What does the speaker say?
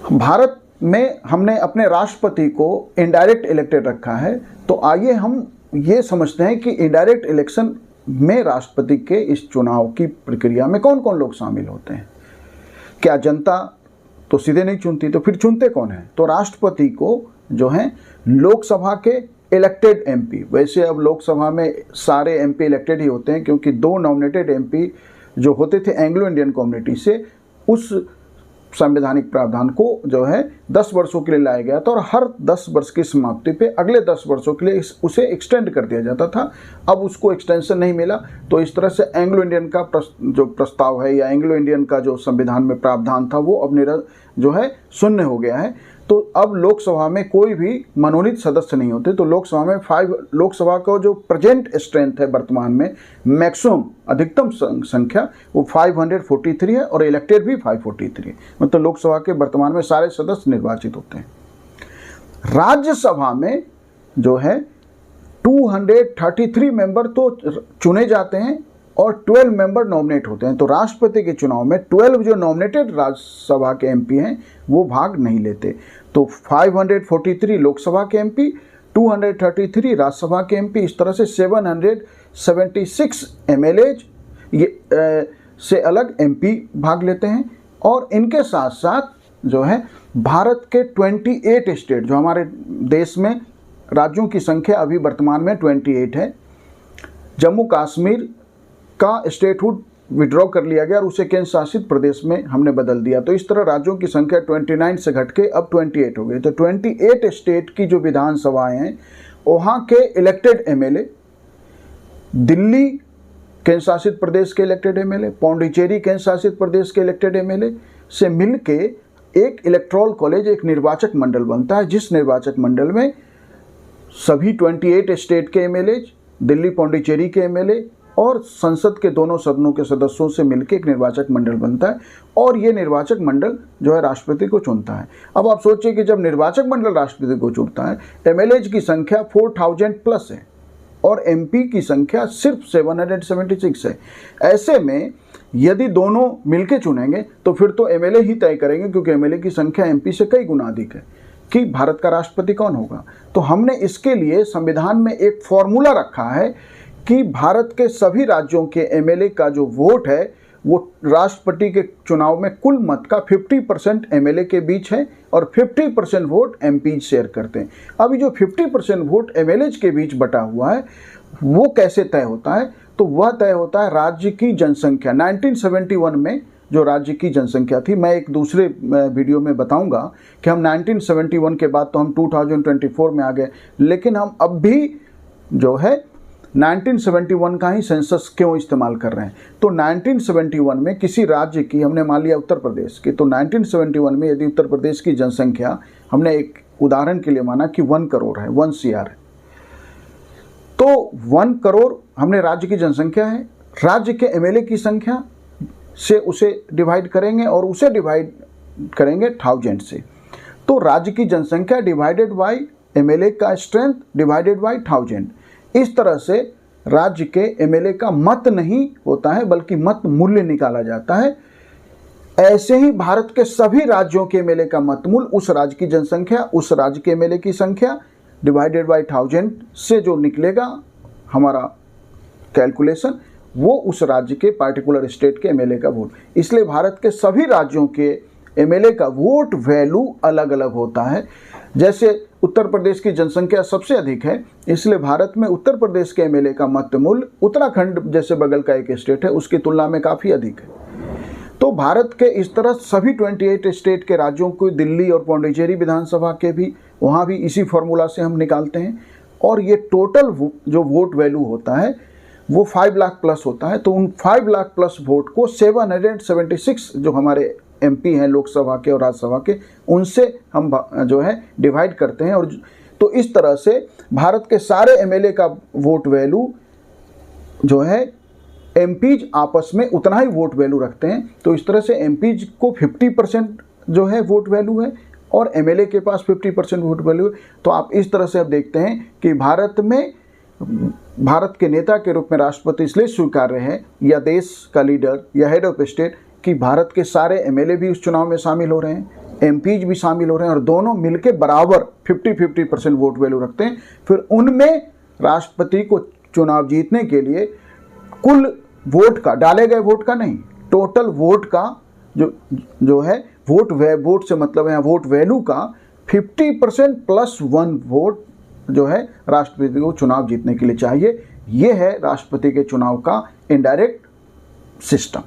भारत में हमने अपने राष्ट्रपति को इनडायरेक्ट इलेक्टेड रखा है, तो आइए हम ये समझते हैं कि इनडायरेक्ट इलेक्शन में राष्ट्रपति के इस चुनाव की प्रक्रिया में कौन कौन लोग शामिल होते हैं। क्या जनता तो सीधे नहीं चुनती, तो फिर चुनते कौन है? तो राष्ट्रपति को जो है लोकसभा के इलेक्टेड एमपी, वैसे अब लोकसभा में सारे एमपी इलेक्टेड ही होते हैं, क्योंकि 2 नॉमिनेटेड एमपी जो होते थे एंग्लो इंडियन कम्युनिटी से, उस संवैधानिक प्रावधान को जो है 10 वर्षों के लिए लाया गया था और हर 10 वर्ष की समाप्ति पे अगले 10 वर्षों के लिए उसे एक्सटेंड कर दिया जाता था। अब उसको एक्सटेंशन नहीं मिला, तो इस तरह से एंग्लो इंडियन का जो प्रस्ताव है या एंग्लो इंडियन का जो संविधान में प्रावधान था वो अब जो है शून्य हो गया है। तो अब लोकसभा में कोई भी मनोनीत सदस्य नहीं होते, तो लोकसभा में लोकसभा का जो प्रेजेंट स्ट्रेंथ है वर्तमान में, मैक्सिमम अधिकतम संख्या वो 543 है और इलेक्टेड भी 543 है, मतलब लोकसभा के वर्तमान में सारे सदस्य निर्वाचित होते हैं। राज्यसभा में जो है 233 मेंबर तो चुने जाते हैं और 12 मेंबर नॉमिनेट होते हैं। तो राष्ट्रपति के चुनाव में 12 जो नॉमिनेटेड राज्यसभा के एमपी हैं वो भाग नहीं लेते। तो 543 लोकसभा के एमपी, 233 राज्यसभा के एमपी, इस तरह से 776 एमएलएज ये से अलग एमपी भाग लेते हैं। और इनके साथ साथ जो है भारत के 28 स्टेट, जो हमारे देश में राज्यों की संख्या अभी वर्तमान में 28 है, जम्मू कश्मीर का स्टेटहुड विड्रॉ कर लिया गया और उसे केंद्र शासित प्रदेश में हमने बदल दिया। तो इस तरह राज्यों की संख्या 29 से घट के अब 28 हो गई। तो 28 स्टेट की जो विधानसभाएं हैं वहाँ के इलेक्टेड एमएलए, दिल्ली केंद्र शासित प्रदेश के इलेक्टेड एमएलए, पौंडीचेरी केंद्र शासित प्रदेश के इलेक्टेड एमएलए से मिलके एक इलेक्टोरल कॉलेज, एक निर्वाचक मंडल बनता है, जिस निर्वाचक मंडल में सभी 28 स्टेट के एमएलए, दिल्ली पौंडीचेरी के एमएलए और संसद के दोनों सदनों के सदस्यों से मिलकर एक निर्वाचक मंडल बनता है और ये निर्वाचक मंडल जो है राष्ट्रपति को चुनता है। अब आप सोचिए कि जब निर्वाचक मंडल राष्ट्रपति को चुनता है, एमएलएज की संख्या 4000 प्लस है और एमपी की संख्या सिर्फ 776 है। ऐसे में यदि दोनों मिलके चुनेंगे तो फिर तो एमएलए ही तय करेंगे, क्योंकि एमएलए की संख्या एमपी से कई गुना अधिक है, कि भारत का राष्ट्रपति कौन होगा। तो हमने इसके लिए संविधान में एक फॉर्मूला रखा है कि भारत के सभी राज्यों के एमएलए का जो वोट है वो राष्ट्रपति के चुनाव में कुल मत का 50% एमएलए के बीच है और 50% वोट एमपी शेयर करते हैं। अभी जो 50% वोट एमएलए के बीच बटा हुआ है वो कैसे तय होता है? तो वह तय होता है राज्य की जनसंख्या। 1971 में जो राज्य की जनसंख्या थी, मैं एक दूसरे वीडियो में बताऊंगा कि हम 1971 के बाद तो हम 2024 में आ गए, लेकिन हम अब भी जो है 1971 का ही सेंसस क्यों इस्तेमाल कर रहे हैं। तो 1971 में किसी राज्य की, हमने मान लिया उत्तर प्रदेश की, तो 1971 में यदि उत्तर प्रदेश की जनसंख्या हमने एक उदाहरण के लिए माना कि 1 करोड़ है, 1 CR है, तो 1 करोड़ हमने राज्य की जनसंख्या है, राज्य के एमएलए की संख्या से उसे डिवाइड करेंगे और उसे डिवाइड करेंगे 1000 से। तो राज्य की जनसंख्या डिवाइडेड बाई एमएलए का स्ट्रेंथ डिवाइडेड बाई 1000। इस तरह से राज्य के एमएलए का मत नहीं होता है बल्कि मत मूल्य निकाला जाता है। ऐसे ही भारत के सभी राज्यों के एमएलए का मत मूल्य उस राज्य की जनसंख्या, उस राज्य के एमएलए की संख्या डिवाइडेड बाई 1000 से जो निकलेगा हमारा कैलकुलेशन, वो उस राज्य के पार्टिकुलर स्टेट के एमएलए का वोट। इसलिए भारत के सभी राज्यों के एमएलए का वोट वैल्यू अलग अलग होता है। जैसे उत्तर प्रदेश की जनसंख्या सबसे अधिक है, इसलिए भारत में उत्तर प्रदेश के एमएलए का मत मूल्य उत्तराखंड जैसे बगल का एक स्टेट है उसकी तुलना में काफ़ी अधिक है। तो भारत के इस तरह सभी 28 स्टेट के राज्यों को, दिल्ली और पौंडीचेरी विधानसभा के भी, वहाँ भी इसी फॉर्मूला से हम निकालते हैं और ये टोटल जो वोट वैल्यू होता है वो 5 लाख प्लस होता है। तो उन 5 लाख प्लस वोट को 776 जो हमारे एमपी हैं लोकसभा के और राज्यसभा के, उनसे हम जो है डिवाइड करते हैं। और तो इस तरह से भारत के सारे एमएलए का वोट वैल्यू जो है एमपीज आपस में उतना ही वोट वैल्यू रखते हैं। तो इस तरह से एमपीज को 50% जो है वोट वैल्यू है और एमएलए के पास 50% वोट वैल्यू है। तो आप इस तरह से अब देखते हैं कि भारत के नेता के रूप में राष्ट्रपति इसलिए स्वीकार्य है, या देश का लीडर या हेड ऑफ स्टेट, कि भारत के सारे एमएलए भी उस चुनाव में शामिल हो रहे हैं, एमपीज भी शामिल हो रहे हैं और दोनों मिलके बराबर 50-50% वोट वैल्यू रखते हैं। फिर उनमें राष्ट्रपति को चुनाव जीतने के लिए कुल वोट का, डाले गए वोट का नहीं, टोटल वोट का जो है वोट से मतलब है वोट वैल्यू का 50% प्लस 1 वोट जो है राष्ट्रपति को चुनाव जीतने के लिए चाहिए। ये है राष्ट्रपति के चुनाव का इनडायरेक्ट सिस्टम।